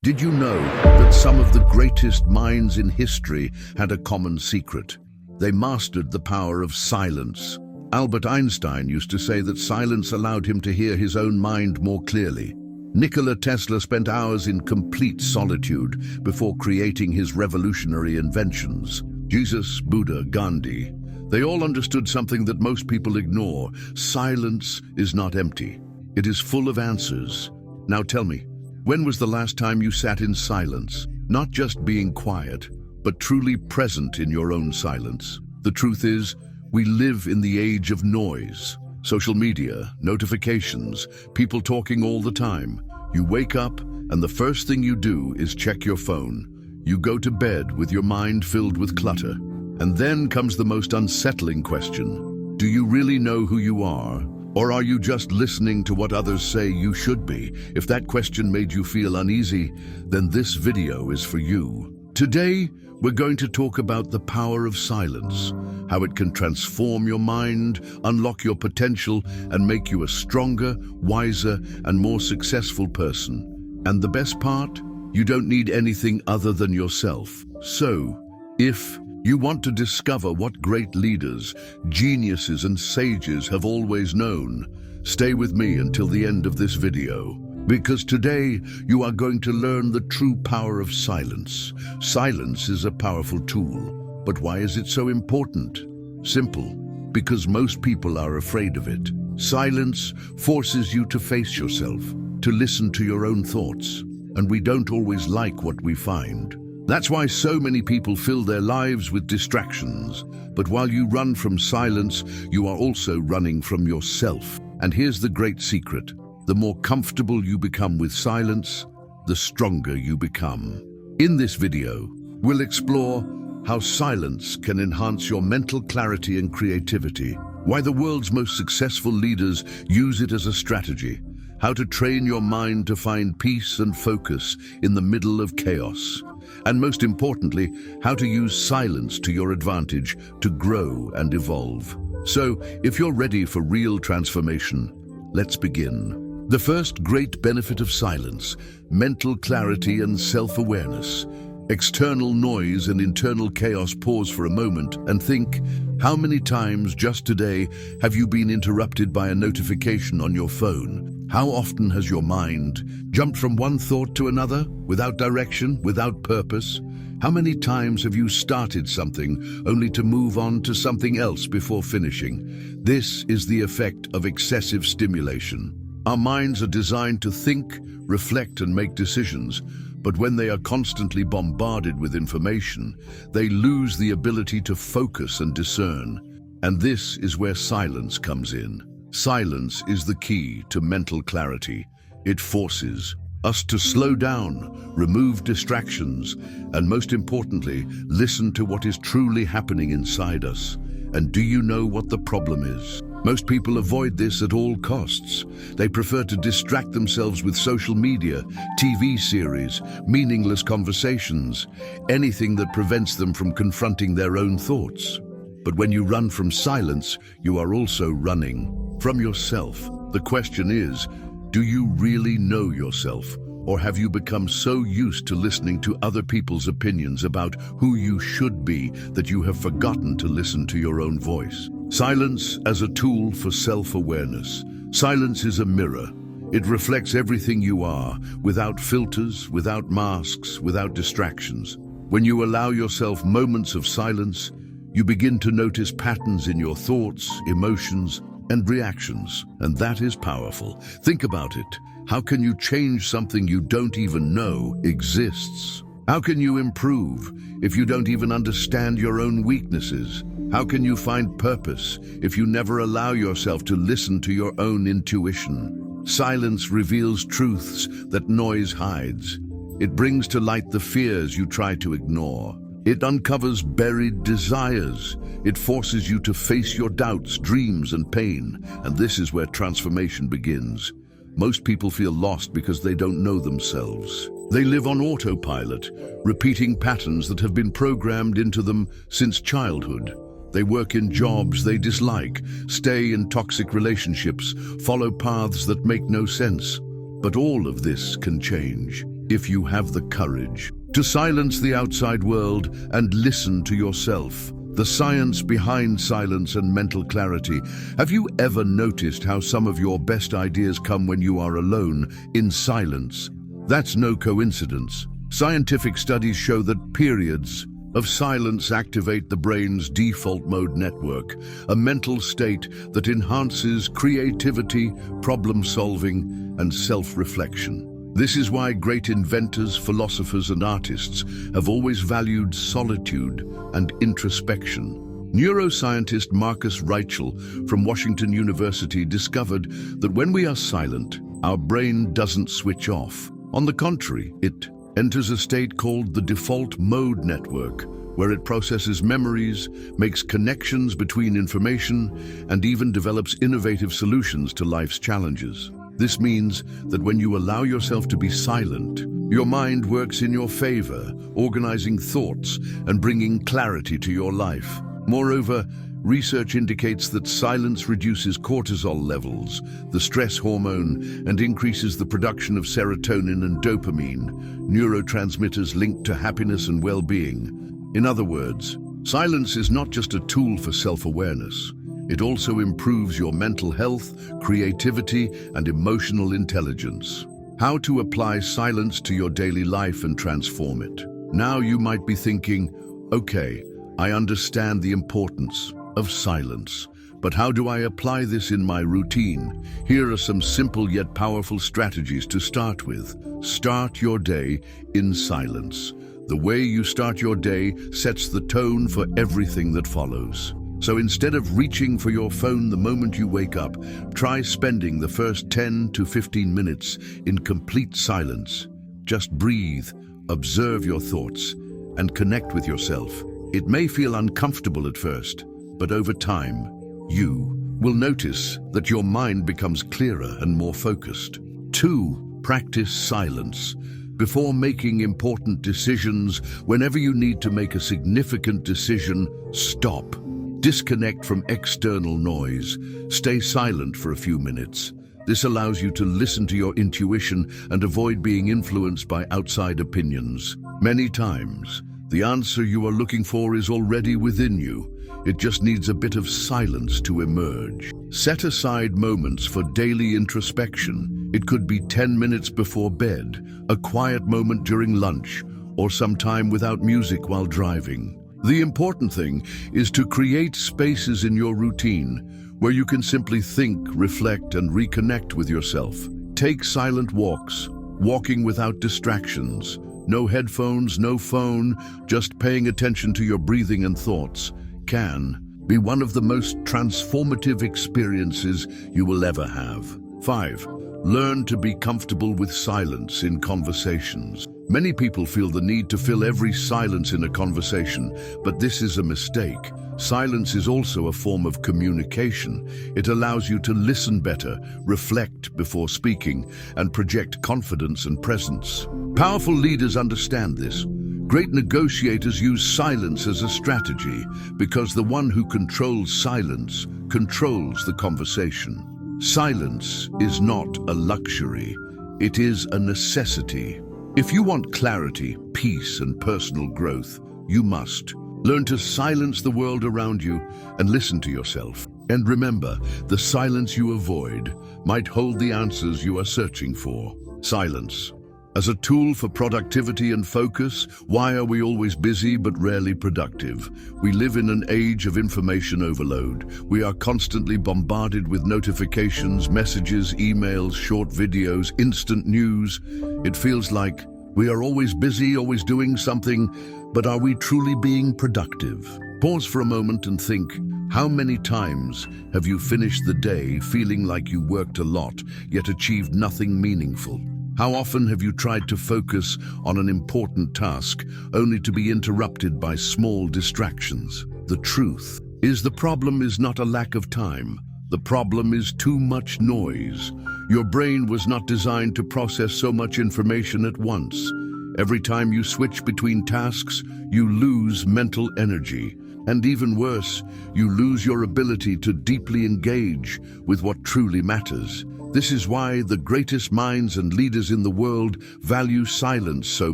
Did you know that some of the greatest minds in history had a common secret? They mastered the power of silence. Albert Einstein used to say that silence allowed him to hear his own mind more clearly. Nikola Tesla spent hours in complete solitude before creating his revolutionary inventions. Jesus, Buddha, Gandhi, they all understood something that most people ignore. Silence is not empty. It is full of answers. Now tell me, when was the last time you sat in silence, not just being quiet, but truly present in your own silence? The truth is, we live in the age of noise. Social media, notifications, people talking all the time. You wake up, and the first thing you do is check your phone. You go to bed with your mind filled with clutter. And then comes the most unsettling question. Do you really know who you are? Or are you just listening to what others say you should be? If that question made you feel uneasy, then this video is for you. Today, we're going to talk about the power of silence, how it can transform your mind, unlock your potential, and make you a stronger, wiser, and more successful person. And the best part? You don't need anything other than yourself. So, if you want to discover what great leaders, geniuses, and sages have always known, stay with me until the end of this video. Because today, you are going to learn the true power of silence. Silence is a powerful tool, but why is it so important? Simple, because most people are afraid of it. Silence forces you to face yourself, to listen to your own thoughts, and we don't always like what we find. That's why so many people fill their lives with distractions. But while you run from silence, you are also running from yourself. And here's the great secret. The more comfortable you become with silence, the stronger you become. In this video, we'll explore how silence can enhance your mental clarity and creativity, why the world's most successful leaders use it as a strategy, how to train your mind to find peace and focus in the middle of chaos, and most importantly, how to use silence to your advantage to grow and evolve. So, if you're ready for real transformation, let's begin. The first great benefit of silence: mental clarity and self-awareness. External noise and internal chaos. Pause for a moment and think, how many times just today have you been interrupted by a notification on your phone? How often has your mind jumped from one thought to another, without direction, without purpose? How many times have you started something only to move on to something else before finishing? This is the effect of excessive stimulation. Our minds are designed to think, reflect, and make decisions, but when they are constantly bombarded with information, they lose the ability to focus and discern. And this is where silence comes in. Silence is the key to mental clarity. It forces us to slow down, remove distractions, and most importantly, listen to what is truly happening inside us. And do you know what the problem is? Most people avoid this at all costs. They prefer to distract themselves with social media, TV series, meaningless conversations, anything that prevents them from confronting their own thoughts. But when you run from silence, you are also running from yourself. The question is, do you really know yourself? Or have you become so used to listening to other people's opinions about who you should be that you have forgotten to listen to your own voice? Silence as a tool for self-awareness. Silence is a mirror. It reflects everything you are, without filters, without masks, without distractions. When you allow yourself moments of silence, you begin to notice patterns in your thoughts, emotions, and reactions, and that is powerful. Think about it. How can you change something you don't even know exists? How can you improve if you don't even understand your own weaknesses? How can you find purpose if you never allow yourself to listen to your own intuition? Silence reveals truths that noise hides. It brings to light the fears you try to ignore. It uncovers buried desires. It forces you to face your doubts, dreams, and pain. And this is where transformation begins. Most people feel lost because they don't know themselves. They live on autopilot, repeating patterns that have been programmed into them since childhood. They work in jobs they dislike, stay in toxic relationships, follow paths that make no sense. But all of this can change. if you have the courage to silence the outside world and listen to yourself. The science behind silence and mental clarity. Have you ever noticed how some of your best ideas come when you are alone, in silence? That's no coincidence. Scientific studies show that periods of silence activate the brain's default mode network, a mental state that enhances creativity, problem-solving, and self-reflection. This is why great inventors, philosophers, and artists have always valued solitude and introspection. Neuroscientist Marcus Reichel from Washington University discovered that when we are silent, our brain doesn't switch off. On the contrary, it enters a state called the default mode network, where it processes memories, makes connections between information, and even develops innovative solutions to life's challenges. This means that when you allow yourself to be silent, your mind works in your favor, organizing thoughts and bringing clarity to your life. Moreover, research indicates that silence reduces cortisol levels, the stress hormone, and increases the production of serotonin and dopamine, neurotransmitters linked to happiness and well-being. In other words, silence is not just a tool for self-awareness. It also improves your mental health, creativity, and emotional intelligence. How to apply silence to your daily life and transform it. Now you might be thinking, okay, I understand the importance of silence, but how do I apply this in my routine? Here are some simple yet powerful strategies to start with. Start your day in silence. The way you start your day sets the tone for everything that follows. So instead of reaching for your phone the moment you wake up, try spending the first 10 to 15 minutes in complete silence. Just breathe, observe your thoughts, and connect with yourself. It may feel uncomfortable at first, but over time, you will notice that your mind becomes clearer and more focused. 2. Practice silence. Before making important decisions, whenever you need to make a significant decision, stop. Disconnect from external noise. Stay silent for a few minutes. This allows you to listen to your intuition and avoid being influenced by outside opinions. Many times, the answer you are looking for is already within you. It just needs a bit of silence to emerge. Set aside moments for daily introspection. It could be 10 minutes before bed, a quiet moment during lunch, or some time without music while driving. The important thing is to create spaces in your routine where you can simply think, reflect, and reconnect with yourself. Take silent walks, walking without distractions. No headphones, no phone, just paying attention to your breathing and thoughts can be one of the most transformative experiences you will ever have. 5. Learn to be comfortable with silence in conversations. Many people feel the need to fill every silence in a conversation, but this is a mistake. Silence is also a form of communication. It allows you to listen better, reflect before speaking, and project confidence and presence. Powerful leaders understand this. Great negotiators use silence as a strategy because the one who controls silence controls the conversation. Silence is not a luxury. It is a necessity. If you want clarity, peace, and personal growth, you must learn to silence the world around you and listen to yourself. And remember, the silence you avoid might hold the answers you are searching for. Silence. As a tool for productivity and focus, why are we always busy but rarely productive? We live in an age of information overload. We are constantly bombarded with notifications, messages, emails, short videos, instant news. It feels like we are always busy, always doing something, but are we truly being productive? Pause for a moment and think, how many times have you finished the day feeling like you worked a lot, yet achieved nothing meaningful? How often have you tried to focus on an important task only to be interrupted by small distractions? The truth is the problem is not a lack of time. The problem is too much noise. Your brain was not designed to process so much information at once. Every time you switch between tasks, you lose mental energy. And even worse, you lose your ability to deeply engage with what truly matters. This is why the greatest minds and leaders in the world value silence so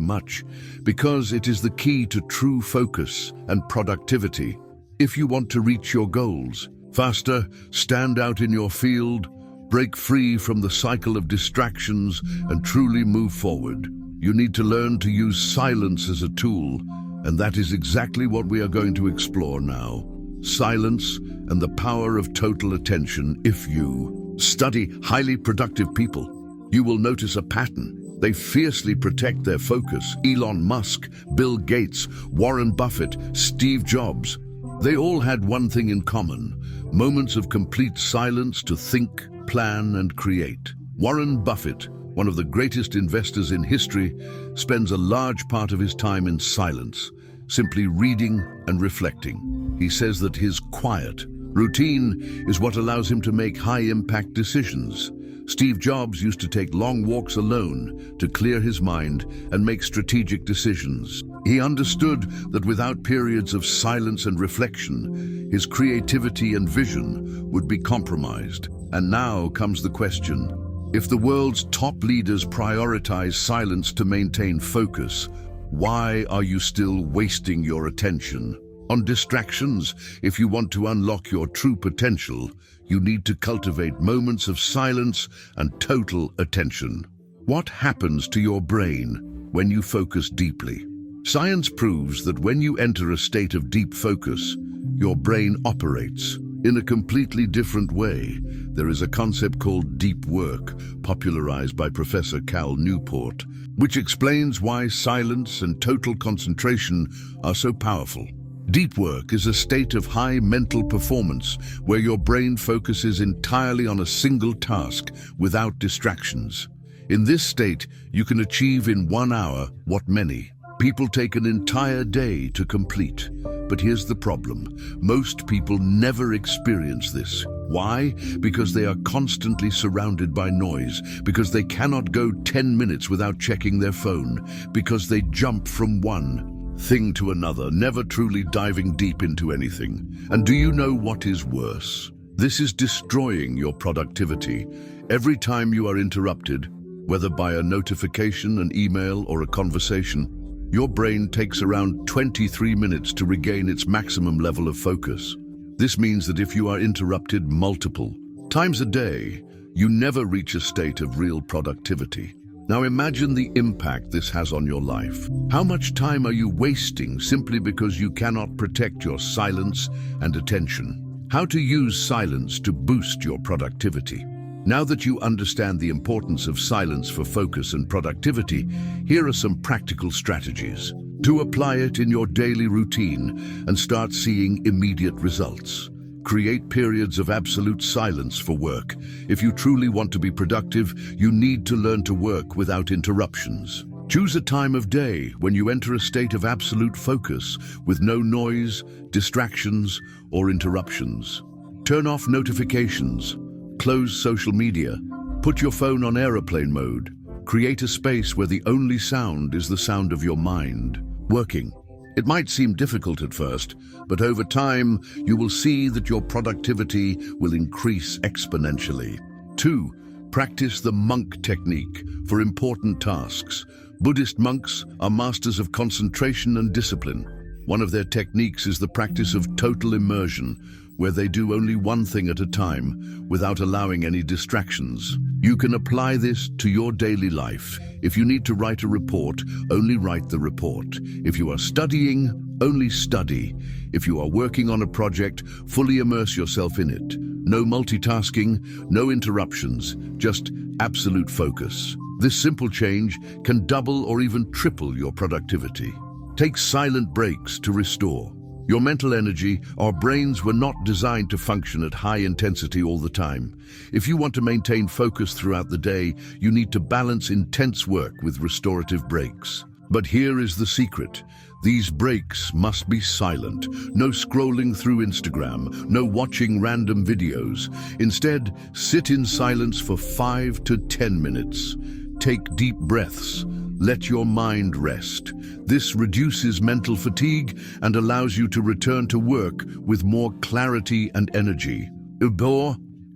much, because it is the key to true focus and productivity. If you want to reach your goals faster, stand out in your field, break free from the cycle of distractions, and truly move forward, you need to learn to use silence as a tool, and that is exactly what we are going to explore now. Silence and the power of total attention. If you study highly productive people, you will notice a pattern. They fiercely protect their focus. Elon Musk, Bill Gates, Warren Buffett, Steve Jobs. They all had one thing in common: moments of complete silence to think, plan, and create. Warren Buffett, one of the greatest investors in history, spends a large part of his time in silence, simply reading and reflecting. He says that his quiet routine is what allows him to make high-impact decisions. Steve Jobs used to take long walks alone to clear his mind and make strategic decisions. He understood that without periods of silence and reflection, his creativity and vision would be compromised. And now comes the question: if the world's top leaders prioritize silence to maintain focus, why are you still wasting your attention on distractions? If you want to unlock your true potential, you need to cultivate moments of silence and total attention. What happens to your brain when you focus deeply? Science proves that when you enter a state of deep focus, your brain operates in a completely different way. There is a concept called deep work, popularized by Professor Cal Newport, which explains why silence and total concentration are so powerful. Deep work is a state of high mental performance where your brain focuses entirely on a single task without distractions. In this state, you can achieve in 1 hour what many people take an entire day to complete. But here's the problem: most people never experience this. Why? Because they are constantly surrounded by noise, because they cannot go 10 minutes without checking their phone, because they jump from one thing to another, never truly diving deep into anything. And do you know what is worse? This is destroying your productivity. Every time you are interrupted, whether by a notification, an email, or a conversation, your brain takes around 23 minutes to regain its maximum level of focus. This means that if you are interrupted multiple times a day, you never reach a state of real productivity. Now imagine the impact this has on your life. How much time are you wasting simply because you cannot protect your silence and attention? How to use silence to boost your productivity. Now that you understand the importance of silence for focus and productivity, here are some practical strategies to apply it in your daily routine and start seeing immediate results. Create periods of absolute silence for work. If you truly want to be productive, you need to learn to work without interruptions. Choose a time of day when you enter a state of absolute focus with no noise, distractions, or interruptions. Turn off notifications. Close social media. Put your phone on airplane mode. Create a space where the only sound is the sound of your mind. Working. It might seem difficult at first, but over time, you will see that your productivity will increase exponentially. 2. Practice the monk technique for important tasks. Buddhist monks are masters of concentration and discipline. One of their techniques is the practice of total immersion, where they do only one thing at a time without allowing any distractions. You can apply this to your daily life. If you need to write a report, only write the report. If you are studying, only study. If you are working on a project, fully immerse yourself in it. No multitasking, no interruptions, just absolute focus. This simple change can double or even triple your productivity. Take silent breaks to restore your mental energy. Our brains were not designed to function at high intensity all the time. If you want to maintain focus throughout the day, you need to balance intense work with restorative breaks. But here is the secret. These breaks must be silent. No scrolling through Instagram, no watching random videos. Instead, sit in silence for 5 to 10 minutes. Take deep breaths. Let your mind rest. This reduces mental fatigue and allows you to return to work with more clarity and energy.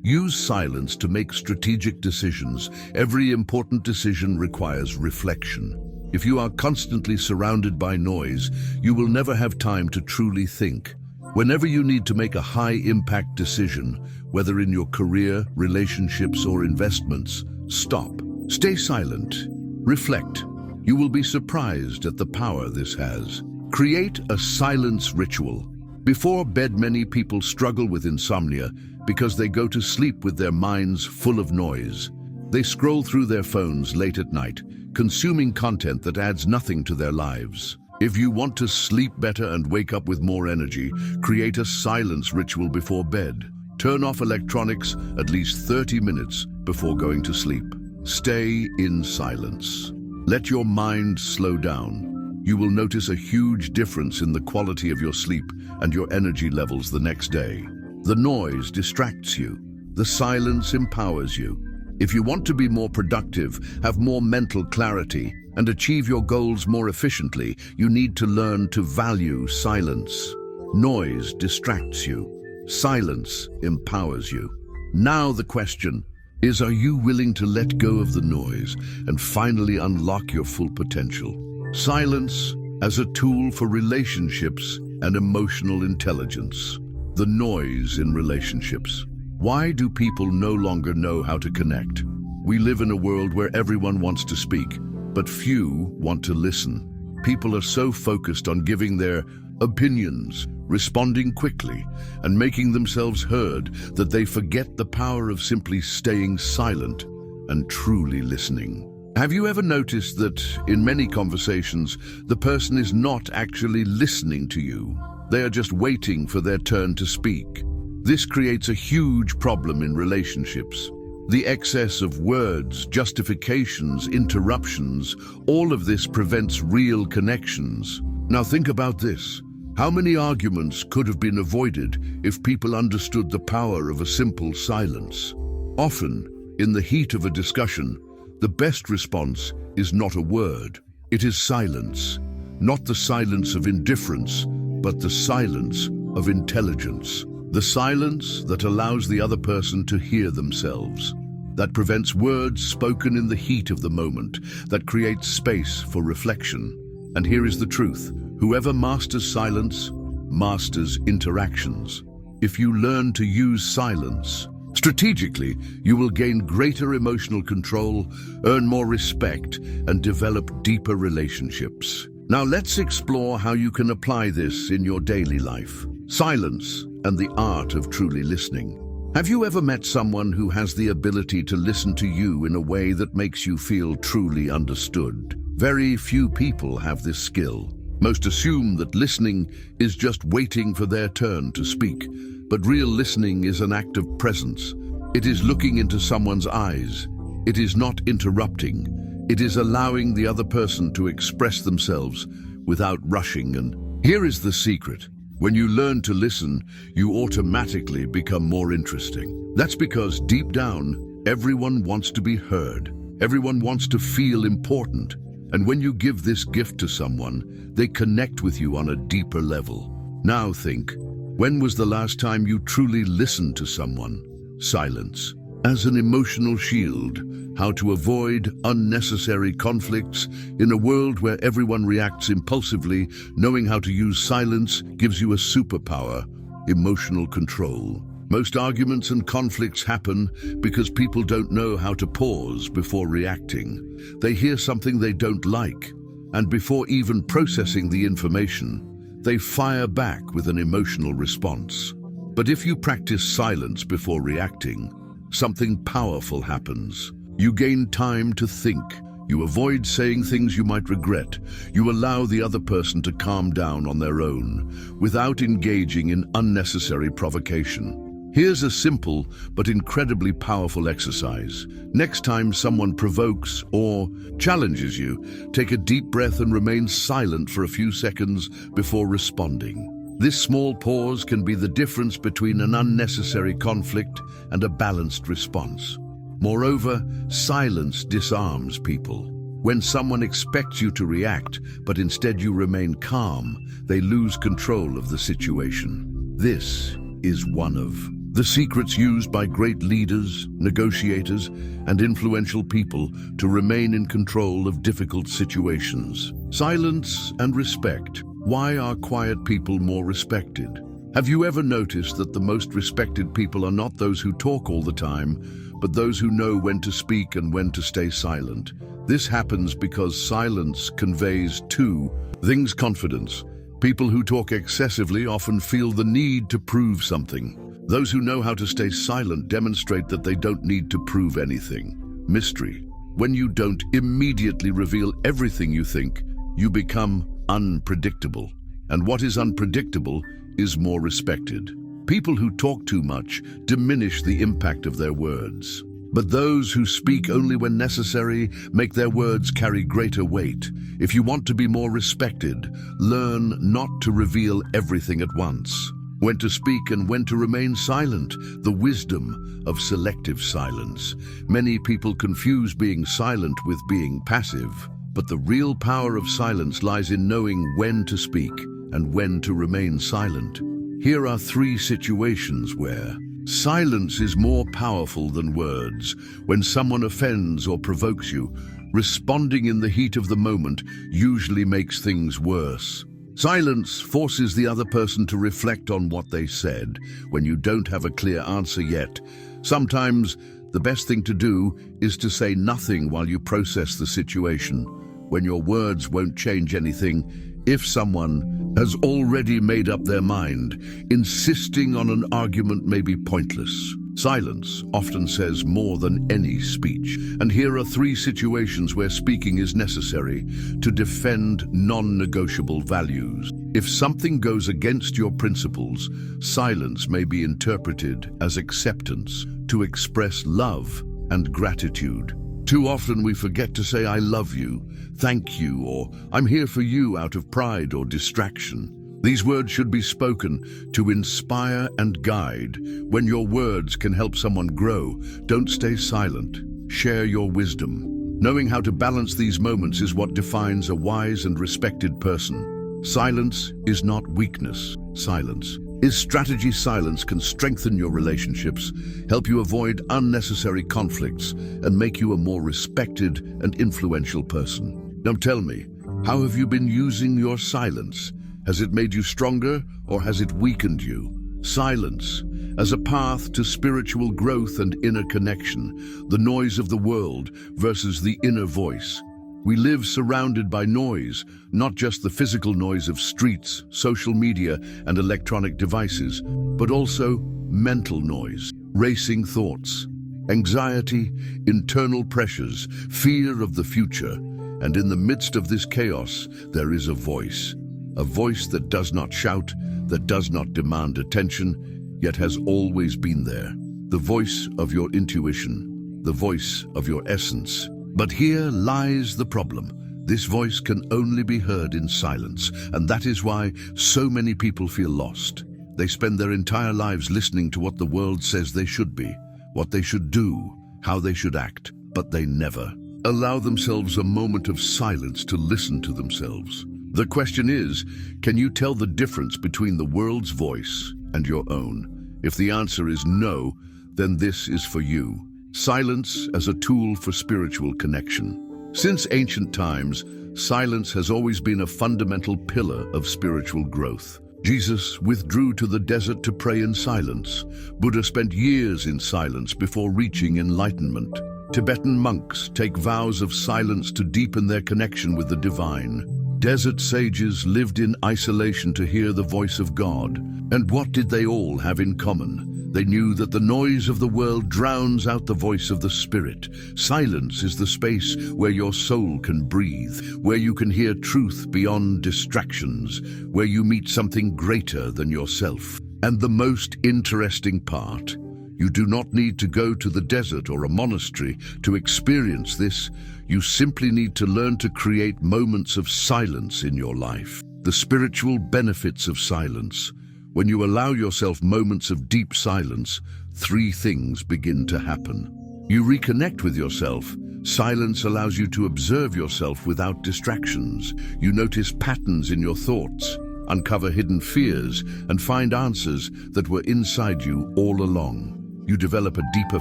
Use silence to make strategic decisions. Every important decision requires reflection. If you are constantly surrounded by noise, you will never have time to truly think. Whenever you need to make a high-impact decision, whether in your career, relationships, or investments, stop. Stay silent. Reflect. You will be surprised at the power this has. Create a silence ritual. Before bed, many people struggle with insomnia because they go to sleep with their minds full of noise. They scroll through their phones late at night, consuming content that adds nothing to their lives. If you want to sleep better and wake up with more energy, create a silence ritual before bed. Turn off electronics at least 30 minutes before going to sleep. Stay in silence. Let your mind slow down. You will notice a huge difference in the quality of your sleep and your energy levels the next day. The noise distracts you. The silence empowers you. If you want to be more productive, have more mental clarity, and achieve your goals more efficiently, you need to learn to value silence. Noise distracts you. Silence empowers you. Now the question is, are you willing to let go of the noise and finally unlock your full potential? Silence as a tool for relationships and emotional intelligence. The noise in relationships. Why do people no longer know how to connect? We live in a world where everyone wants to speak, but few want to listen. People are so focused on giving their opinions, responding quickly, and making themselves heard that they forget the power of simply staying silent and truly listening. Have you ever noticed that in many conversations, the person is not actually listening to you? They are just waiting for their turn to speak. This creates a huge problem in relationships. The excess of words, justifications, interruptions, all of this prevents real connections. Now think about this. How many arguments could have been avoided if people understood the power of a simple silence? Often, in the heat of a discussion, the best response is not a word. It is silence. Not the silence of indifference, but the silence of intelligence. The silence that allows the other person to hear themselves. That prevents words spoken in the heat of the moment. That creates space for reflection. And here is the truth. Whoever masters silence, masters interactions. If you learn to use silence strategically, you will gain greater emotional control, earn more respect, and develop deeper relationships. Now let's explore how you can apply this in your daily life. Silence and the art of truly listening. Have you ever met someone who has the ability to listen to you in a way that makes you feel truly understood? Very few people have this skill. Most assume that listening is just waiting for their turn to speak, but real listening is an act of presence. It is looking into someone's eyes. It is not interrupting. It is allowing the other person to express themselves without rushing. And here is the secret. When you learn to listen, you automatically become more interesting. That's because deep down, everyone wants to be heard. Everyone wants to feel important. And when you give this gift to someone, they connect with you on a deeper level. Now think, when was the last time you truly listened to someone? Silence. As an emotional shield, how to avoid unnecessary conflicts. In a world where everyone reacts impulsively, knowing how to use silence gives you a superpower: emotional control. Most arguments and conflicts happen because people don't know how to pause before reacting. They hear something they don't like, and before even processing the information, they fire back with an emotional response. But if you practice silence before reacting, something powerful happens. You gain time to think. You avoid saying things you might regret. You allow the other person to calm down on their own, without engaging in unnecessary provocation. Here's a simple but incredibly powerful exercise. Next time someone provokes or challenges you, take a deep breath and remain silent for a few seconds before responding. This small pause can be the difference between an unnecessary conflict and a balanced response. Moreover, silence disarms people. When someone expects you to react, but instead you remain calm, they lose control of the situation. This is one of The secrets used by great leaders, negotiators, and influential people to remain in control of difficult situations. Silence and respect. Why are quiet people more respected? Have you ever noticed that the most respected people are not those who talk all the time, but those who know when to speak and when to stay silent? This happens because silence conveys two things: confidence. People who talk excessively often feel the need to prove something. Those who know how to stay silent demonstrate that they don't need to prove anything. Mystery. When you don't immediately reveal everything you think, you become unpredictable. And what is unpredictable is more respected. People who talk too much diminish the impact of their words. But those who speak only when necessary make their words carry greater weight. If you want to be more respected, learn not to reveal everything at once. When to speak and when to remain silent, the wisdom of selective silence. Many people confuse being silent with being passive, but the real power of silence lies in knowing when to speak and when to remain silent. Here are 3 situations where silence is more powerful than words. When someone offends or provokes you, responding in the heat of the moment usually makes things worse. Silence forces the other person to reflect on what they said when you don't have a clear answer yet. Sometimes the best thing to do is to say nothing while you process the situation. When your words won't change anything, if someone has already made up their mind, insisting on an argument may be pointless. Silence often says more than any speech. And here are 3 situations where speaking is necessary to defend non-negotiable values. If something goes against your principles, silence may be interpreted as acceptance to express love and gratitude. Too often we forget to say "I love you," "thank you," or "I'm here for you" out of pride or distraction. These words should be spoken to inspire and guide. When your words can help someone grow, don't stay silent. Share your wisdom. Knowing how to balance these moments is what defines a wise and respected person. Silence is not weakness. Silence is strategy. Silence can strengthen your relationships, help you avoid unnecessary conflicts, and make you a more respected and influential person. Now tell me, how have you been using your silence? Has it made you stronger or has it weakened you? Silence as a path to spiritual growth and inner connection. The noise of the world versus the inner voice. We live surrounded by noise, not just the physical noise of streets, social media, and electronic devices, but also mental noise, racing thoughts, anxiety, internal pressures, fear of the future. And in the midst of this chaos, there is a voice that does not shout, that does not demand attention, yet has always been there. The voice of your intuition, the voice of your essence. But here lies the problem. This voice can only be heard in silence, and that is why so many people feel lost. They spend their entire lives listening to what the world says they should be, what they should do, how they should act, but they never allow themselves a moment of silence to listen to themselves. The question is, can you tell the difference between the world's voice and your own? If the answer is no, then this is for you. Silence as a tool for spiritual connection. Since ancient times, silence has always been a fundamental pillar of spiritual growth. Jesus withdrew to the desert to pray in silence. Buddha spent years in silence before reaching enlightenment. Tibetan monks take vows of silence to deepen their connection with the divine. Desert sages lived in isolation to hear the voice of God. And what did they all have in common? They knew that the noise of the world drowns out the voice of the spirit. Silence is the space where your soul can breathe, where you can hear truth beyond distractions, where you meet something greater than yourself. And the most interesting part, you do not need to go to the desert or a monastery to experience this. You simply need to learn to create moments of silence in your life. The spiritual benefits of silence. When you allow yourself moments of deep silence, 3 things begin to happen. You reconnect with yourself. Silence allows you to observe yourself without distractions. You notice patterns in your thoughts, uncover hidden fears, and find answers that were inside you all along. You develop a deeper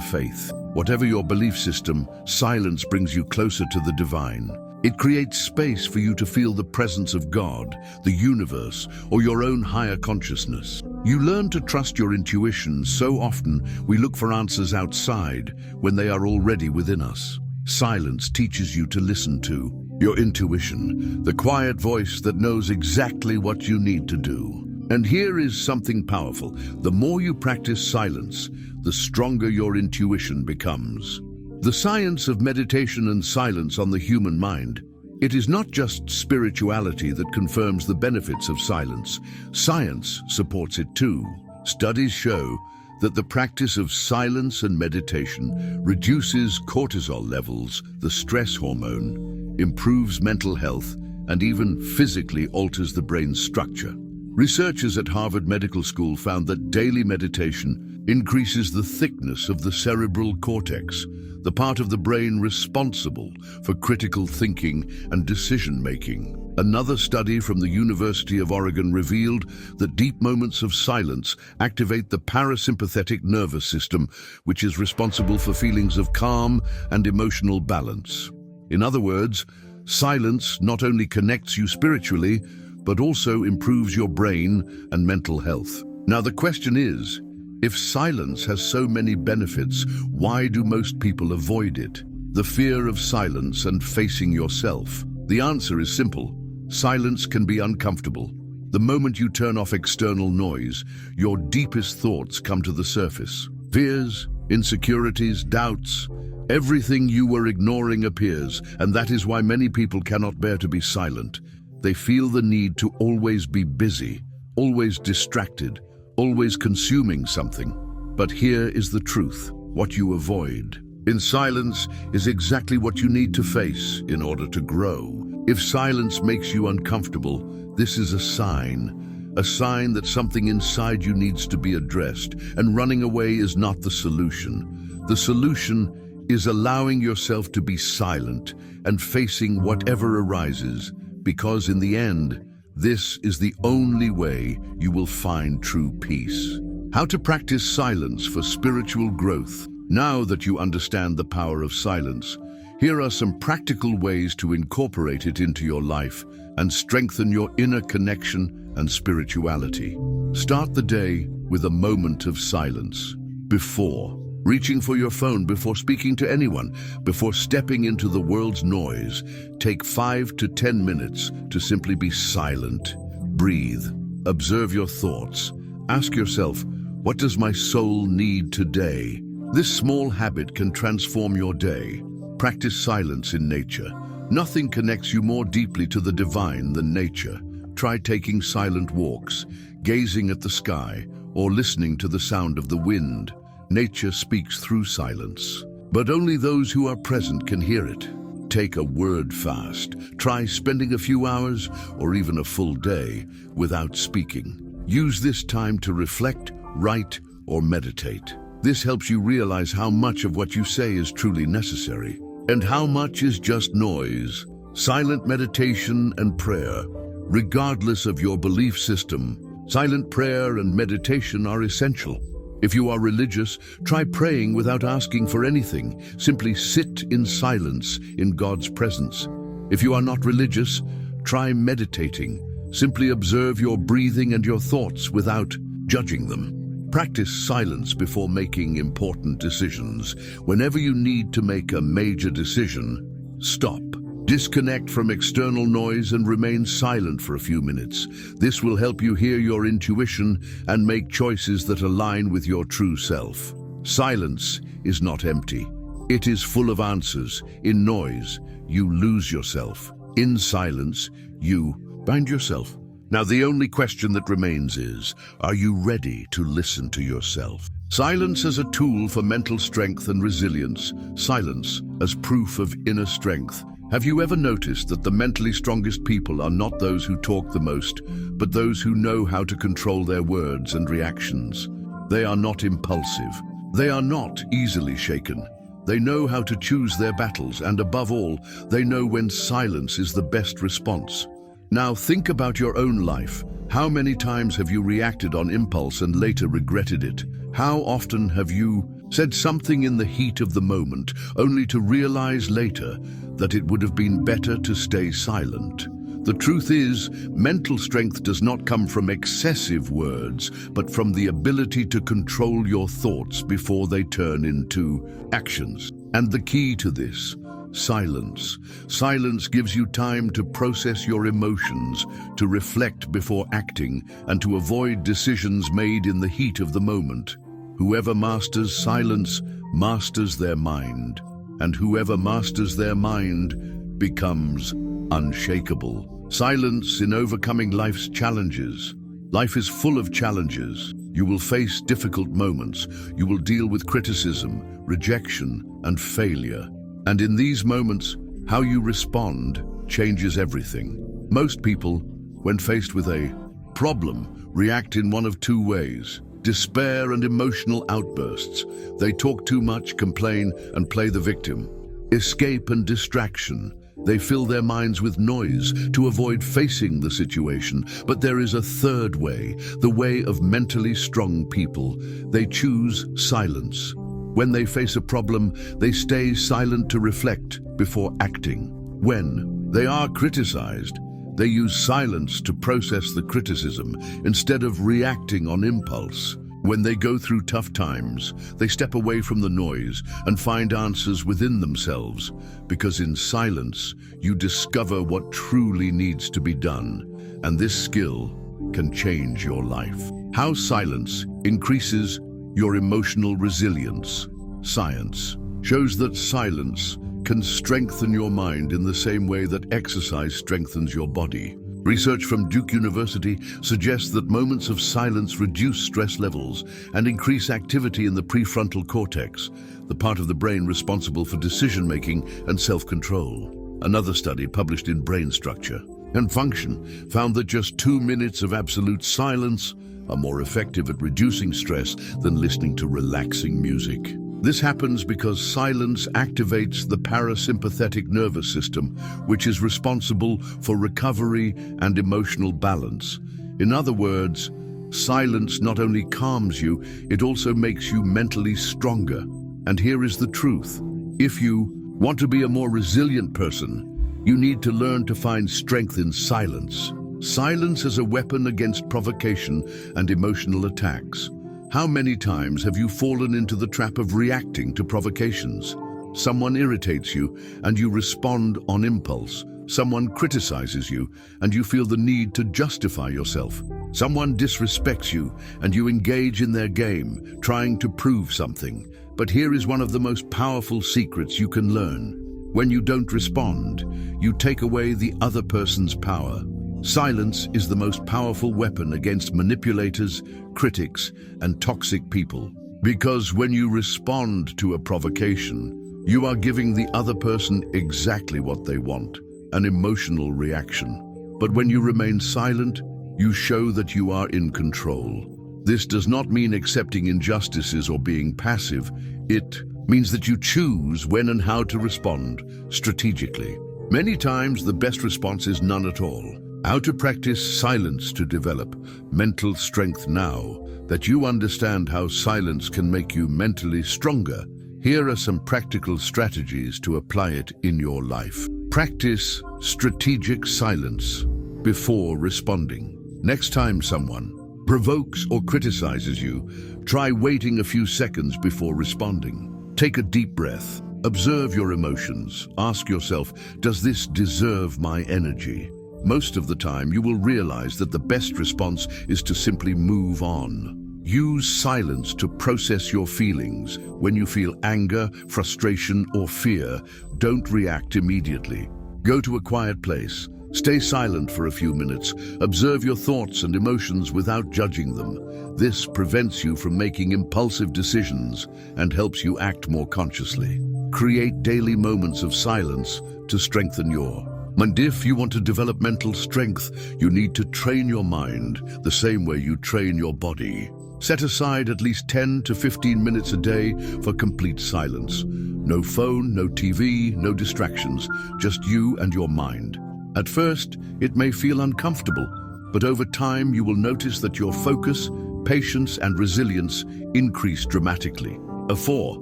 faith. Whatever your belief system, silence brings you closer to the divine. It creates space for you to feel the presence of God, the universe, or your own higher consciousness. You learn to trust your intuition. So often we look for answers outside when they are already within us. Silence teaches you to listen to your intuition, the quiet voice that knows exactly what you need to do. And here is something powerful. The more you practice silence, the stronger your intuition becomes. The science of meditation and silence on the human mind. It is not just spirituality that confirms the benefits of silence. Science supports it too. Studies show that the practice of silence and meditation reduces cortisol levels, the stress hormone, improves mental health, and even physically alters the brain's structure. Researchers at Harvard Medical School found that daily meditation increases the thickness of the cerebral cortex, the part of the brain responsible for critical thinking and decision-making. Another study from the University of Oregon revealed that deep moments of silence activate the parasympathetic nervous system, which is responsible for feelings of calm and emotional balance. In other words, silence not only connects you spiritually, but also improves your brain and mental health. Now the question is, if silence has so many benefits, why do most people avoid it? The fear of silence and facing yourself. The answer is simple. Silence can be uncomfortable. The moment you turn off external noise, your deepest thoughts come to the surface. Fears, insecurities, doubts, everything you were ignoring appears, and that is why many people cannot bear to be silent. They feel the need to always be busy, always distracted, always consuming something. But here is the truth, what you avoid in silence is exactly what you need to face in order to grow. If silence makes you uncomfortable, this is a sign that something inside you needs to be addressed, and running away is not the solution. The solution is allowing yourself to be silent and facing whatever arises, because in the end, this is the only way you will find true peace. How to practice silence for spiritual growth. Now that you understand the power of silence, here are some practical ways to incorporate it into your life and strengthen your inner connection and spirituality. Start the day with a moment of silence. Before reaching for your phone, before speaking to anyone, before stepping into the world's noise, take 5 to 10 minutes to simply be silent. Breathe. Observe your thoughts. Ask yourself, what does my soul need today? This small habit can transform your day. Practice silence in nature. Nothing connects you more deeply to the divine than nature. Try taking silent walks, gazing at the sky, or listening to the sound of the wind. Nature speaks through silence, but only those who are present can hear it. Take a word fast. Try spending a few hours or even a full day without speaking. Use this time to reflect, write, or meditate. This helps you realize how much of what you say is truly necessary and how much is just noise. Silent meditation and prayer. Regardless of your belief system, silent prayer and meditation are essential. If you are religious, try praying without asking for anything. Simply sit in silence in God's presence. If you are not religious, try meditating. Simply observe your breathing and your thoughts without judging them. Practice silence before making important decisions. Whenever you need to make a major decision, stop. Disconnect from external noise and remain silent for a few minutes. This will help you hear your intuition and make choices that align with your true self. Silence is not empty. It is full of answers. In noise, you lose yourself. In silence, you find yourself. Now, the only question that remains is, are you ready to listen to yourself? Silence as a tool for mental strength and resilience. Silence as proof of inner strength. Have you ever noticed that the mentally strongest people are not those who talk the most, but those who know how to control their words and reactions? They are not impulsive. They are not easily shaken. They know how to choose their battles, and above all, they know when silence is the best response. Now think about your own life. How many times have you reacted on impulse and later regretted it? How often have you said something in the heat of the moment, only to realize later that it would have been better to stay silent? The truth is, mental strength does not come from excessive words, but from the ability to control your thoughts before they turn into actions. And the key to this: silence. Silence gives you time to process your emotions, to reflect before acting, and to avoid decisions made in the heat of the moment. Whoever masters silence masters their mind, and whoever masters their mind becomes unshakable. Silence in overcoming life's challenges. Life is full of challenges. You will face difficult moments. You will deal with criticism, rejection, and failure. And in these moments, how you respond changes everything. Most people, when faced with a problem, react in one of two ways: despair and emotional outbursts. They talk too much, complain, and play the victim. Escape and distraction. They fill their minds with noise to avoid facing the situation. But there is a third way, the way of mentally strong people. They choose silence. When they face a problem, they stay silent to reflect before acting. When they are criticized, they use silence to process the criticism instead of reacting on impulse. When they go through tough times, they step away from the noise and find answers within themselves, because in silence, you discover what truly needs to be done, and this skill can change your life. How silence increases your emotional resilience. Science shows that silence can strengthen your mind in the same way that exercise strengthens your body. Research from Duke University suggests that moments of silence reduce stress levels and increase activity in the prefrontal cortex, the part of the brain responsible for decision-making and self-control. Another study published in Brain Structure and Function found that just 2 minutes of absolute silence are more effective at reducing stress than listening to relaxing music. This happens because silence activates the parasympathetic nervous system, which is responsible for recovery and emotional balance. In other words, silence not only calms you, it also makes you mentally stronger. And here is the truth: if you want to be a more resilient person, you need to learn to find strength in silence. Silence as a weapon against provocation and emotional attacks. How many times have you fallen into the trap of reacting to provocations? Someone irritates you and you respond on impulse. Someone criticizes you and you feel the need to justify yourself. Someone disrespects you and you engage in their game, trying to prove something. But here is one of the most powerful secrets you can learn. When you don't respond, you take away the other person's power. Silence is the most powerful weapon against manipulators, critics, and toxic people. Because when you respond to a provocation, you are giving the other person exactly what they want, an emotional reaction. But when you remain silent, you show that you are in control. This does not mean accepting injustices or being passive. It means that you choose when and how to respond strategically. Many times, the best response is none at all. How to practice silence to develop mental strength now that you understand how silence can make you mentally stronger. Here are some practical strategies to apply it in your life. Practice strategic silence before responding. Next time someone provokes or criticizes you, try waiting a few seconds before responding. Take a deep breath. Observe your emotions. Ask yourself, does this deserve my energy? Most of the time, you will realize that the best response is to simply move on. Use silence to process your feelings. When you feel anger, frustration, or fear, don't react immediately. Go to a quiet place. Stay silent for a few minutes. Observe your thoughts and emotions without judging them. This prevents you from making impulsive decisions and helps you act more consciously. Create daily moments of silence to strengthen your mind. And if you want to develop mental strength, you need to train your mind the same way you train your body. Set aside at least 10 to 15 minutes a day for complete silence. No phone, no TV, no distractions, just you and your mind. At first, it may feel uncomfortable, but over time you will notice that your focus, patience, and resilience increase dramatically. 4.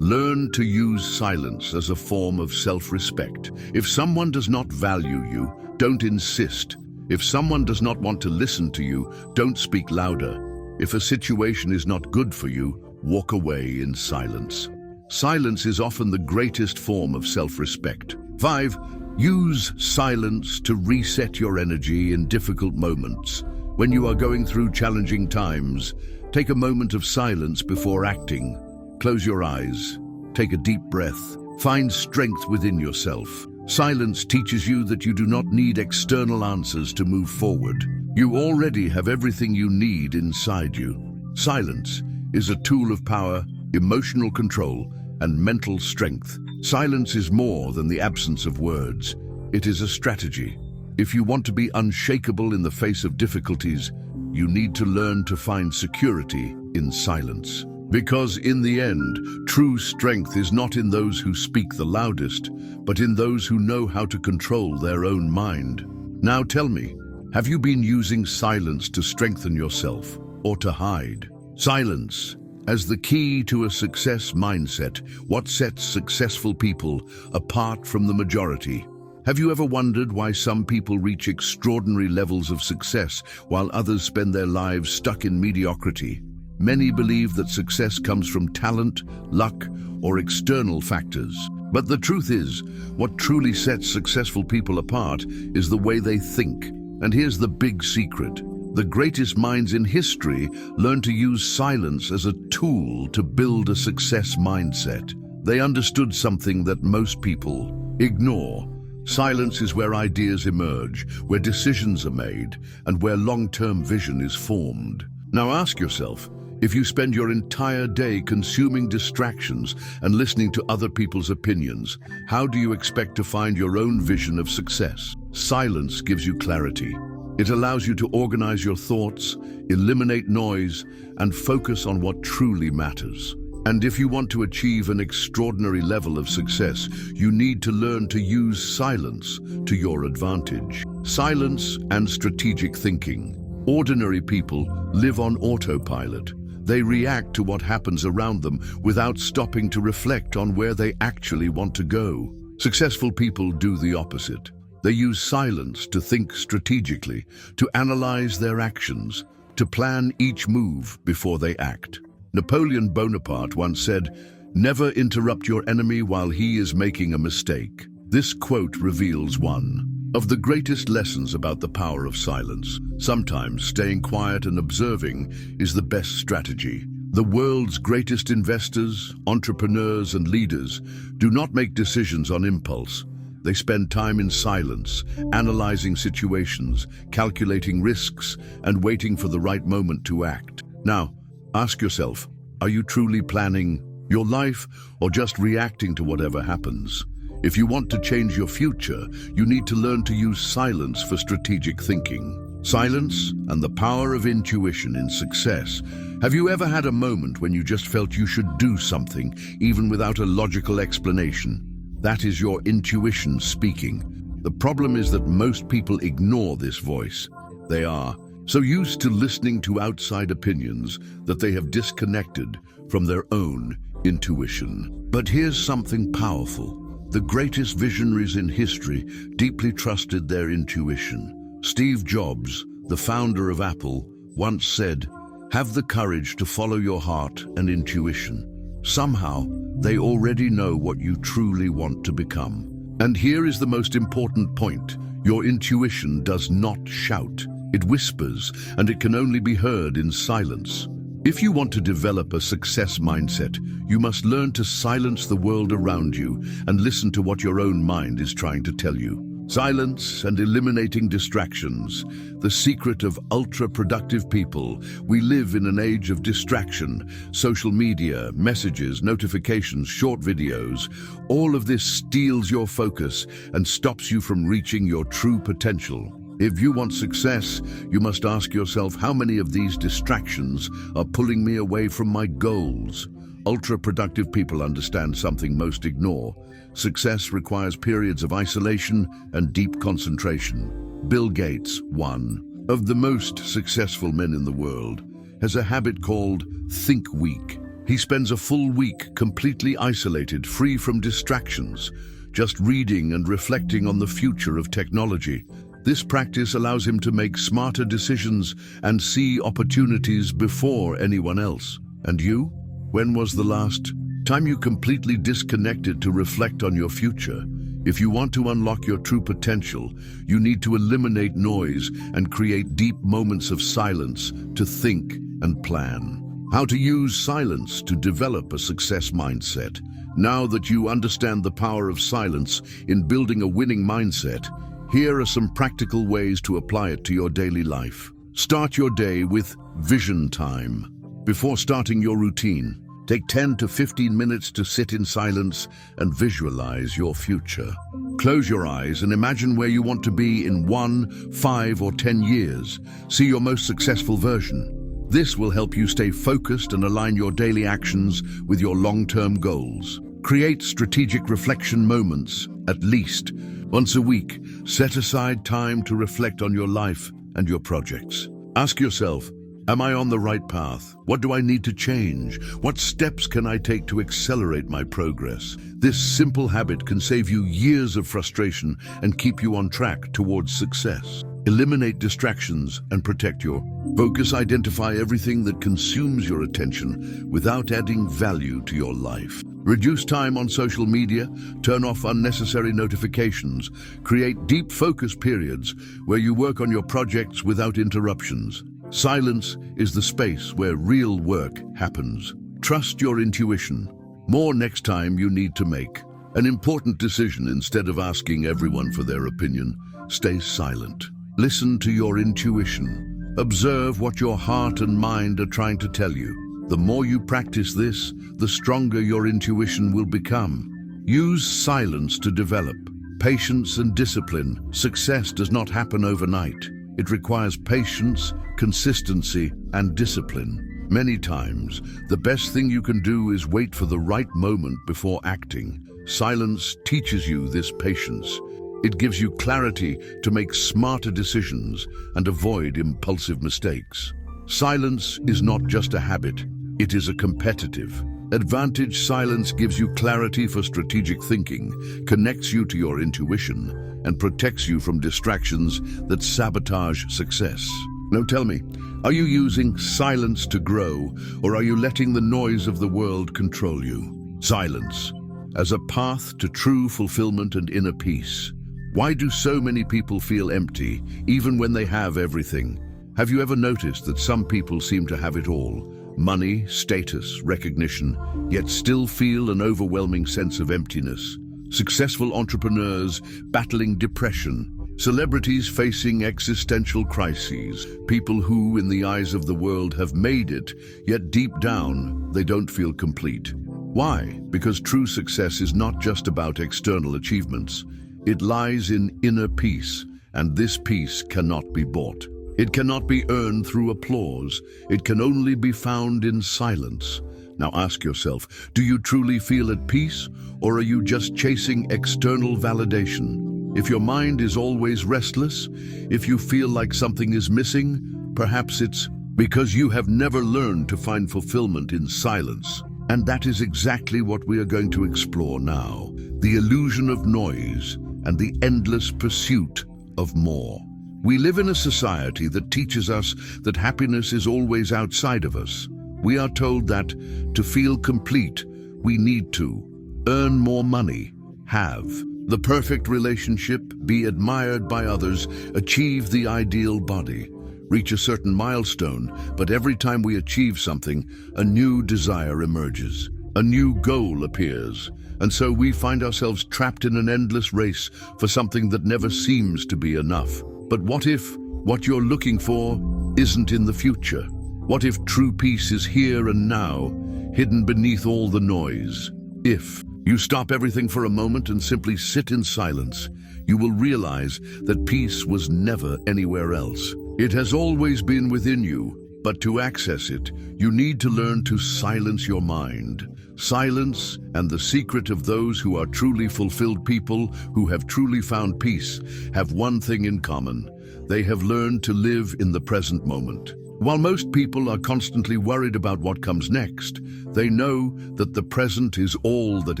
Learn to use silence as a form of self-respect. If someone does not value you, don't insist. If someone does not want to listen to you, don't speak louder. If a situation is not good for you, walk away in silence. Silence is often the greatest form of self-respect. 5. Use silence to reset your energy in difficult moments. When you are going through challenging times, take a moment of silence before acting. Close your eyes, take a deep breath, find strength within yourself. Silence teaches you that you do not need external answers to move forward. You already have everything you need inside you. Silence is a tool of power, emotional control, and mental strength. Silence is more than the absence of words. It is a strategy. If you want to be unshakable in the face of difficulties, you need to learn to find security in silence. Because in the end, true strength is not in those who speak the loudest, but in those who know how to control their own mind. Now tell me, have you been using silence to strengthen yourself or to hide? Silence as the key to a success mindset, what sets successful people apart from the majority. Have you ever wondered why some people reach extraordinary levels of success while others spend their lives stuck in mediocrity? Many believe that success comes from talent, luck, or external factors. But the truth is, what truly sets successful people apart is the way they think. And here's the big secret. The greatest minds in history learned to use silence as a tool to build a success mindset. They understood something that most people ignore. Silence is where ideas emerge, where decisions are made, and where long-term vision is formed. Now ask yourself, if you spend your entire day consuming distractions and listening to other people's opinions, how do you expect to find your own vision of success? Silence gives you clarity. It allows you to organize your thoughts, eliminate noise, and focus on what truly matters. And if you want to achieve an extraordinary level of success, you need to learn to use silence to your advantage. Silence and strategic thinking. Ordinary people live on autopilot. They react to what happens around them without stopping to reflect on where they actually want to go. Successful people do the opposite. They use silence to think strategically, to analyze their actions, to plan each move before they act. Napoleon Bonaparte once said, "Never interrupt your enemy while he is making a mistake." This quote reveals one of the greatest lessons about the power of silence. Sometimes staying quiet and observing is the best strategy. The world's greatest investors, entrepreneurs, and leaders do not make decisions on impulse. They spend time in silence, analyzing situations, calculating risks, and waiting for the right moment to act. Now, ask yourself, are you truly planning your life or just reacting to whatever happens? If you want to change your future, you need to learn to use silence for strategic thinking. Silence and the power of intuition in success. Have you ever had a moment when you just felt you should do something, even without a logical explanation? That is your intuition speaking. The problem is that most people ignore this voice. They are so used to listening to outside opinions that they have disconnected from their own intuition. But here's something powerful. The greatest visionaries in history deeply trusted their intuition. Steve Jobs, the founder of Apple, once said, "Have the courage to follow your heart and intuition." Somehow, they already know what you truly want to become. And here is the most important point. Your intuition does not shout. It whispers, and it can only be heard in silence. If you want to develop a success mindset, you must learn to silence the world around you and listen to what your own mind is trying to tell you. Silence and eliminating distractions. The secret of ultra-productive people. We live in an age of distraction. Social media, messages, notifications, short videos. All of this steals your focus and stops you from reaching your true potential. If you want success, you must ask yourself, how many of these distractions are pulling me away from my goals? Ultra-productive people understand something most ignore. Success requires periods of isolation and deep concentration. Bill Gates, 1. of the most successful men in the world, has a habit called Think Week. He spends a full week completely isolated, free from distractions, just reading and reflecting on the future of technology. This practice allows him to make smarter decisions and see opportunities before anyone else. And you? When was the last time you completely disconnected to reflect on your future? If you want to unlock your true potential, you need to eliminate noise and create deep moments of silence to think and plan. How to use silence to develop a success mindset. Now that you understand the power of silence in building a winning mindset, here are some practical ways to apply it to your daily life. Start your day with vision time. Before starting your routine, take 10 to 15 minutes to sit in silence and visualize your future. Close your eyes and imagine where you want to be in 1, 5, or 10 years. See your most successful version. This will help you stay focused and align your daily actions with your long-term goals. Create strategic reflection moments, at least once a week. Set aside time to reflect on your life and your projects. Ask yourself, am I on the right path? What do I need to change? What steps can I take to accelerate my progress? This simple habit can save you years of frustration and keep you on track towards success. Eliminate distractions and protect your focus. Identify everything that consumes your attention without adding value to your life. Reduce time on social media, turn off unnecessary notifications, create deep focus periods where you work on your projects without interruptions. Silence is the space where real work happens. Trust your intuition. More next time you need to make an important decision. Instead of asking everyone for their opinion, stay silent. Listen to your intuition. Observe what your heart and mind are trying to tell you. The more you practice this, the stronger your intuition will become. Use silence to develop patience and discipline. Success does not happen overnight. It requires patience, consistency, and discipline. Many times, the best thing you can do is wait for the right moment before acting. Silence teaches you this patience. It gives you clarity to make smarter decisions and avoid impulsive mistakes. Silence is not just a habit, it is a competitive advantage. Silence gives you clarity for strategic thinking, connects you to your intuition, and protects you from distractions that sabotage success. Now tell me, are you using silence to grow, or are you letting the noise of the world control you? Silence as a path to true fulfillment and inner peace. Why do so many people feel empty, even when they have everything? Have you ever noticed that some people seem to have it all? Money, status, recognition, yet still feel an overwhelming sense of emptiness. Successful entrepreneurs battling depression, celebrities facing existential crises, people who, in the eyes of the world, have made it, yet deep down, they don't feel complete. Why? Because true success is not just about external achievements. It lies in inner peace, and this peace cannot be bought. It cannot be earned through applause. It can only be found in silence. Now ask yourself, do you truly feel at peace, or are you just chasing external validation? If your mind is always restless, if you feel like something is missing, perhaps it's because you have never learned to find fulfillment in silence. And that is exactly what we are going to explore now. The illusion of noise and the endless pursuit of more. We live in a society that teaches us that happiness is always outside of us. We are told that to feel complete, we need to earn more money, have the perfect relationship, be admired by others, achieve the ideal body, reach a certain milestone. But every time we achieve something, a new desire emerges, a new goal appears. And so we find ourselves trapped in an endless race for something that never seems to be enough. But what if what you're looking for isn't in the future? What if true peace is here and now, hidden beneath all the noise? If you stop everything for a moment and simply sit in silence, you will realize that peace was never anywhere else. It has always been within you. But to access it, you need to learn to silence your mind. Silence and the secret of those who are truly fulfilled people, who have truly found peace, have one thing in common. They have learned to live in the present moment. While most people are constantly worried about what comes next, they know that the present is all that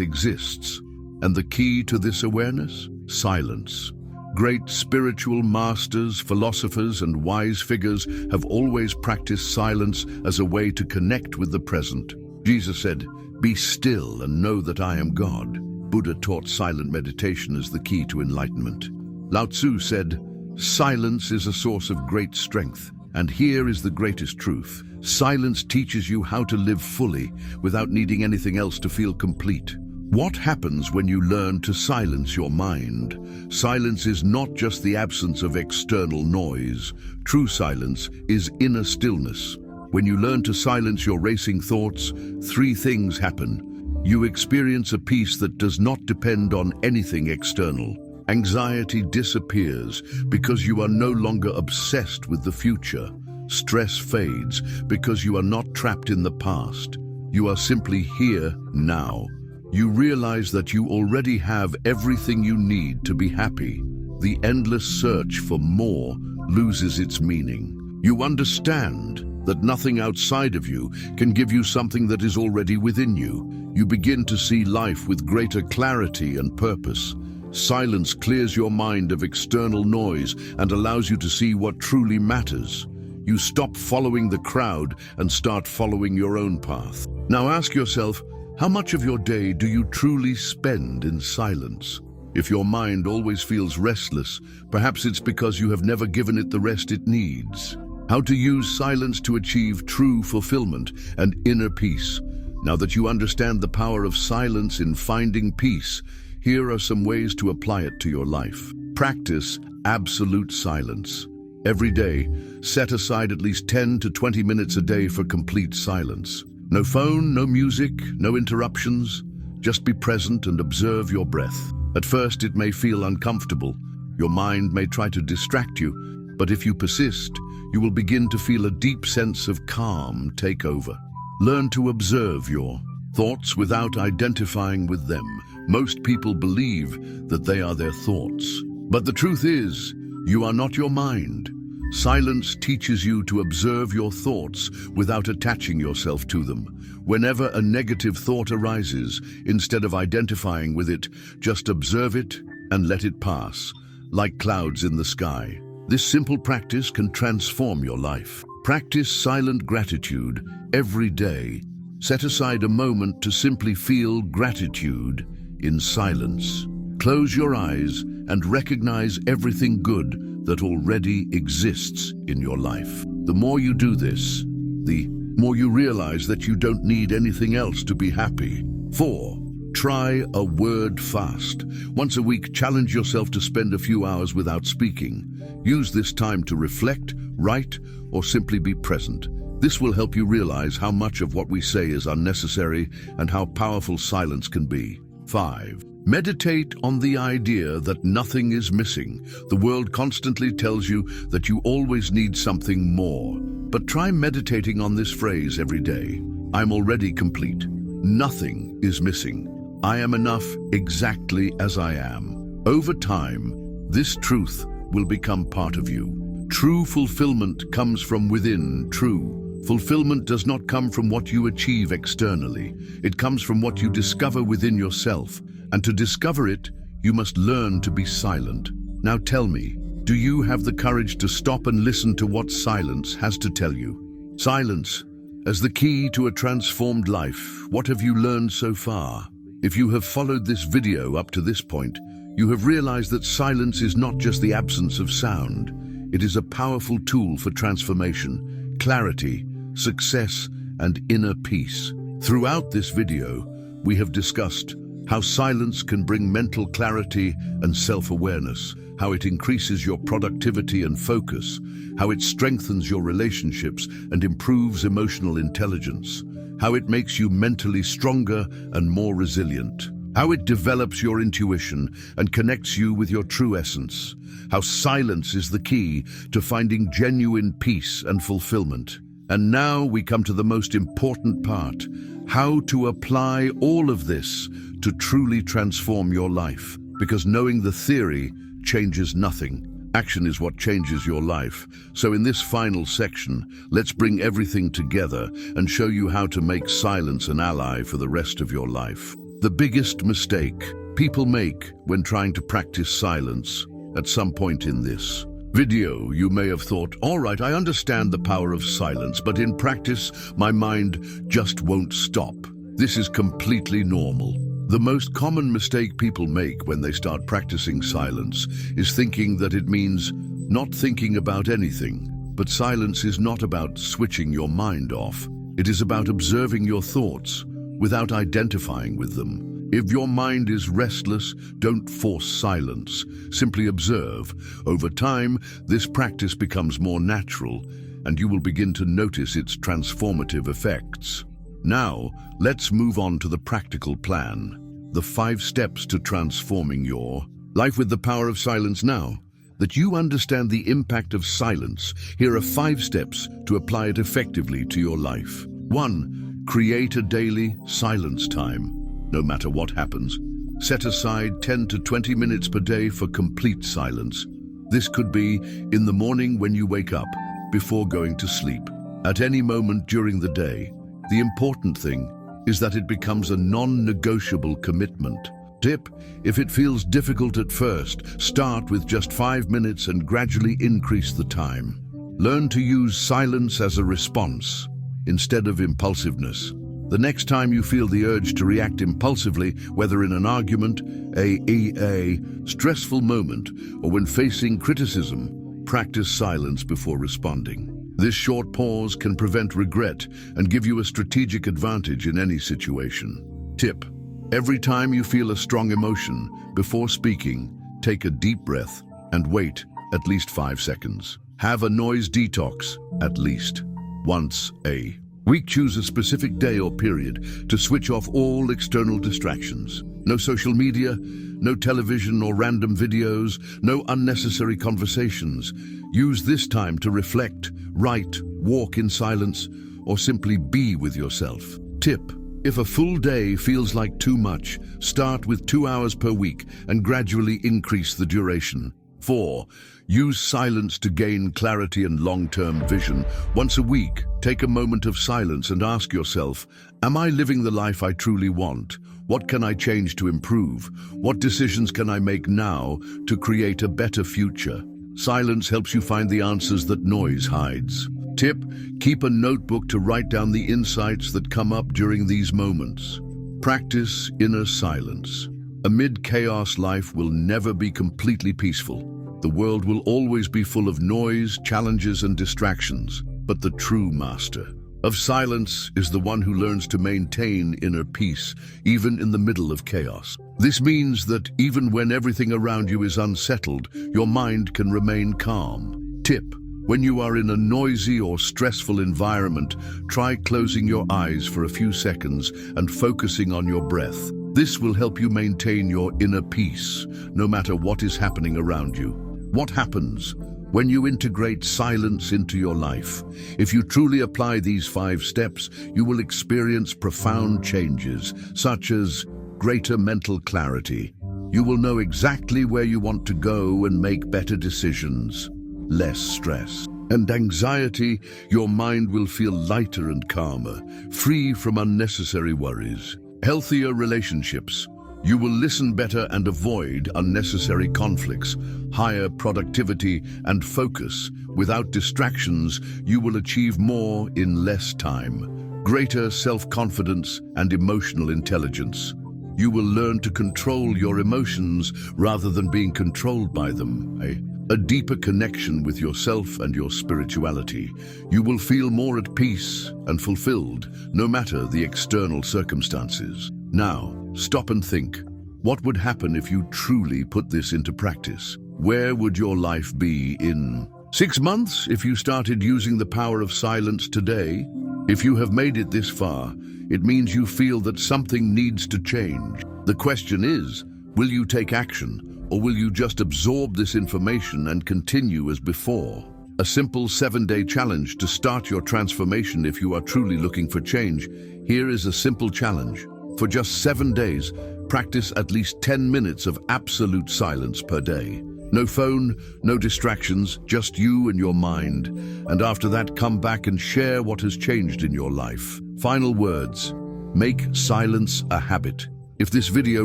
exists. And the key to this awareness? Silence. Great spiritual masters, philosophers, and wise figures have always practiced silence as a way to connect with the present. Jesus said, "Be still and know that I am God." Buddha taught silent meditation as the key to enlightenment. Lao Tzu said, "Silence is a source of great strength." And here is the greatest truth. Silence teaches you how to live fully without needing anything else to feel complete. What happens when you learn to silence your mind? Silence is not just the absence of external noise. True silence is inner stillness. When you learn to silence your racing thoughts, three things happen. You experience a peace that does not depend on anything external. Anxiety disappears because you are no longer obsessed with the future. Stress fades because you are not trapped in the past. You are simply here now. You realize that you already have everything you need to be happy. The endless search for more loses its meaning. You understand that nothing outside of you can give you something that is already within you. You begin to see life with greater clarity and purpose. Silence clears your mind of external noise and allows you to see what truly matters. You stop following the crowd and start following your own path. Now ask yourself, how much of your day do you truly spend in silence? If your mind always feels restless, perhaps it's because you have never given it the rest it needs. How to use silence to achieve true fulfillment and inner peace. Now that you understand the power of silence in finding peace, here are some ways to apply it to your life. Practice absolute silence. Every day, set aside at least 10 to 20 minutes a day for complete silence. No phone, no music, no interruptions. Just be present and observe your breath. At first, it may feel uncomfortable. Your mind may try to distract you, but if you persist, you will begin to feel a deep sense of calm take over. Learn to observe your thoughts without identifying with them. Most people believe that they are their thoughts. But the truth is, you are not your mind. Silence teaches you to observe your thoughts without attaching yourself to them. Whenever a negative thought arises, instead of identifying with it, just observe it and let it pass, like clouds in the sky. This simple practice can transform your life. Practice silent gratitude every day. Set aside a moment to simply feel gratitude in silence. Close your eyes and recognize everything good that already exists in your life. The more you do this, the more you realize that you don't need anything else to be happy. 4. Try a word fast. Once a week, challenge yourself to spend a few hours without speaking. Use this time to reflect, write, or simply be present. This will help you realize how much of what we say is unnecessary and how powerful silence can be. 5. Meditate on the idea that nothing is missing. The world constantly tells you that you always need something more. But try meditating on this phrase every day. I'm already complete. Nothing is missing. I am enough exactly as I am. Over time, this truth will become part of you. True fulfillment comes from within. True fulfillment does not come from what you achieve externally. It comes from what you discover within yourself. And to discover it, you must learn to be silent. Now tell me, do you have the courage to stop and listen to what silence has to tell you? Silence, as the key to a transformed life. What have you learned so far? If you have followed this video up to this point, you have realized that silence is not just the absence of sound. It is a powerful tool for transformation, clarity, success, and inner peace. Throughout this video, we have discussed how silence can bring mental clarity and self-awareness, how it increases your productivity and focus, how it strengthens your relationships and improves emotional intelligence, how it makes you mentally stronger and more resilient, how it develops your intuition and connects you with your true essence, how silence is the key to finding genuine peace and fulfillment. And now we come to the most important part, how to apply all of this to truly transform your life. Because knowing the theory changes nothing. Action is what changes your life. So in this final section, let's bring everything together and show you how to make silence an ally for the rest of your life. The biggest mistake people make when trying to practice silence. At some point in this video, you may have thought, all right, I understand the power of silence, but in practice, my mind just won't stop. This is completely normal. The most common mistake people make when they start practicing silence is thinking that it means not thinking about anything. But silence is not about switching your mind off. It is about observing your thoughts without identifying with them. If your mind is restless, don't force silence. Simply observe. Over time, this practice becomes more natural, and you will begin to notice its transformative effects. Now, let's move on to the practical plan. The 5 steps to transforming your life with the power of silence. Now that you understand the impact of silence, here are 5 steps to apply it effectively to your life. 1. Create a daily silence time. No matter what happens, set aside 10 to 20 minutes per day for complete silence. This could be in the morning when you wake up, before going to sleep, at any moment during the day. The important thing is that it becomes a non-negotiable commitment. Tip: if it feels difficult at first, start with just 5 minutes and gradually increase the time. Learn to use silence as a response instead of impulsiveness. The next time you feel the urge to react impulsively, whether in an argument, a stressful moment, or when facing criticism, practice silence before responding. This short pause can prevent regret and give you a strategic advantage in any situation. Tip: every time you feel a strong emotion, before speaking, take a deep breath and wait at least 5 seconds. Have a noise detox at least once a week. Choose a specific day or period to switch off all external distractions. No social media, no television or random videos, no unnecessary conversations. Use this time to reflect, write, walk in silence, or simply be with yourself. Tip: if a full day feels like too much, start with 2 hours per week and gradually increase the duration. 4. Use silence to gain clarity and long-term vision. Once a week, take a moment of silence and ask yourself, am I living the life I truly want? What can I change to improve? What decisions can I make now to create a better future? Silence helps you find the answers that noise hides. Tip: keep a notebook to write down the insights that come up during these moments. Practice inner silence. Amid chaos, life will never be completely peaceful. The world will always be full of noise, challenges, and distractions. But the true master of silence is the one who learns to maintain inner peace, even in the middle of chaos. This means that even when everything around you is unsettled, your mind can remain calm. Tip: when you are in a noisy or stressful environment, try closing your eyes for a few seconds and focusing on your breath. This will help you maintain your inner peace, no matter what is happening around you. What happens when you integrate silence into your life? If you truly apply these 5 steps, you will experience profound changes, such as greater mental clarity. You will know exactly where you want to go and make better decisions. Less stress and anxiety. Your mind will feel lighter and calmer, free from unnecessary worries. Healthier relationships. You will listen better and avoid unnecessary conflicts. Higher productivity and focus. Without distractions, you will achieve more in less time. Greater self-confidence and emotional intelligence. You will learn to control your emotions rather than being controlled by them. A deeper connection with yourself and your spirituality. You will feel more at peace and fulfilled, no matter the external circumstances. Now, stop and think. What would happen if you truly put this into practice? Where would your life be in 6 months if you started using the power of silence today? If you have made it this far, it means you feel that something needs to change. The question is, will you take action, or will you just absorb this information and continue as before? A simple 7-day challenge to start your transformation. If you are truly looking for change, here is a simple challenge. For just 7 days, practice at least 10 minutes of absolute silence per day. No phone, no distractions, just you and your mind. And after that, come back and share what has changed in your life. Final words. Make silence a habit. If this video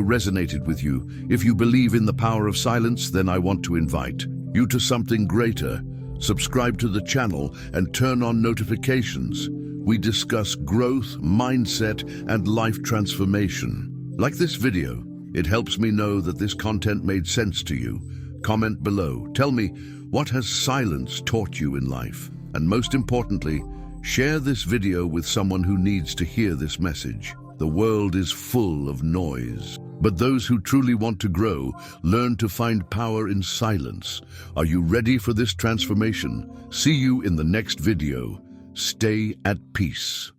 resonated with you, if you believe in the power of silence, then I want to invite you to something greater. Subscribe to the channel and turn on notifications. We discuss growth, mindset, and life transformation. Like this video, it helps me know that this content made sense to you. Comment below. Tell me, what has silence taught you in life? And most importantly, share this video with someone who needs to hear this message. The world is full of noise, but those who truly want to grow learn to find power in silence. Are you ready for this transformation? See you in the next video. Stay at peace.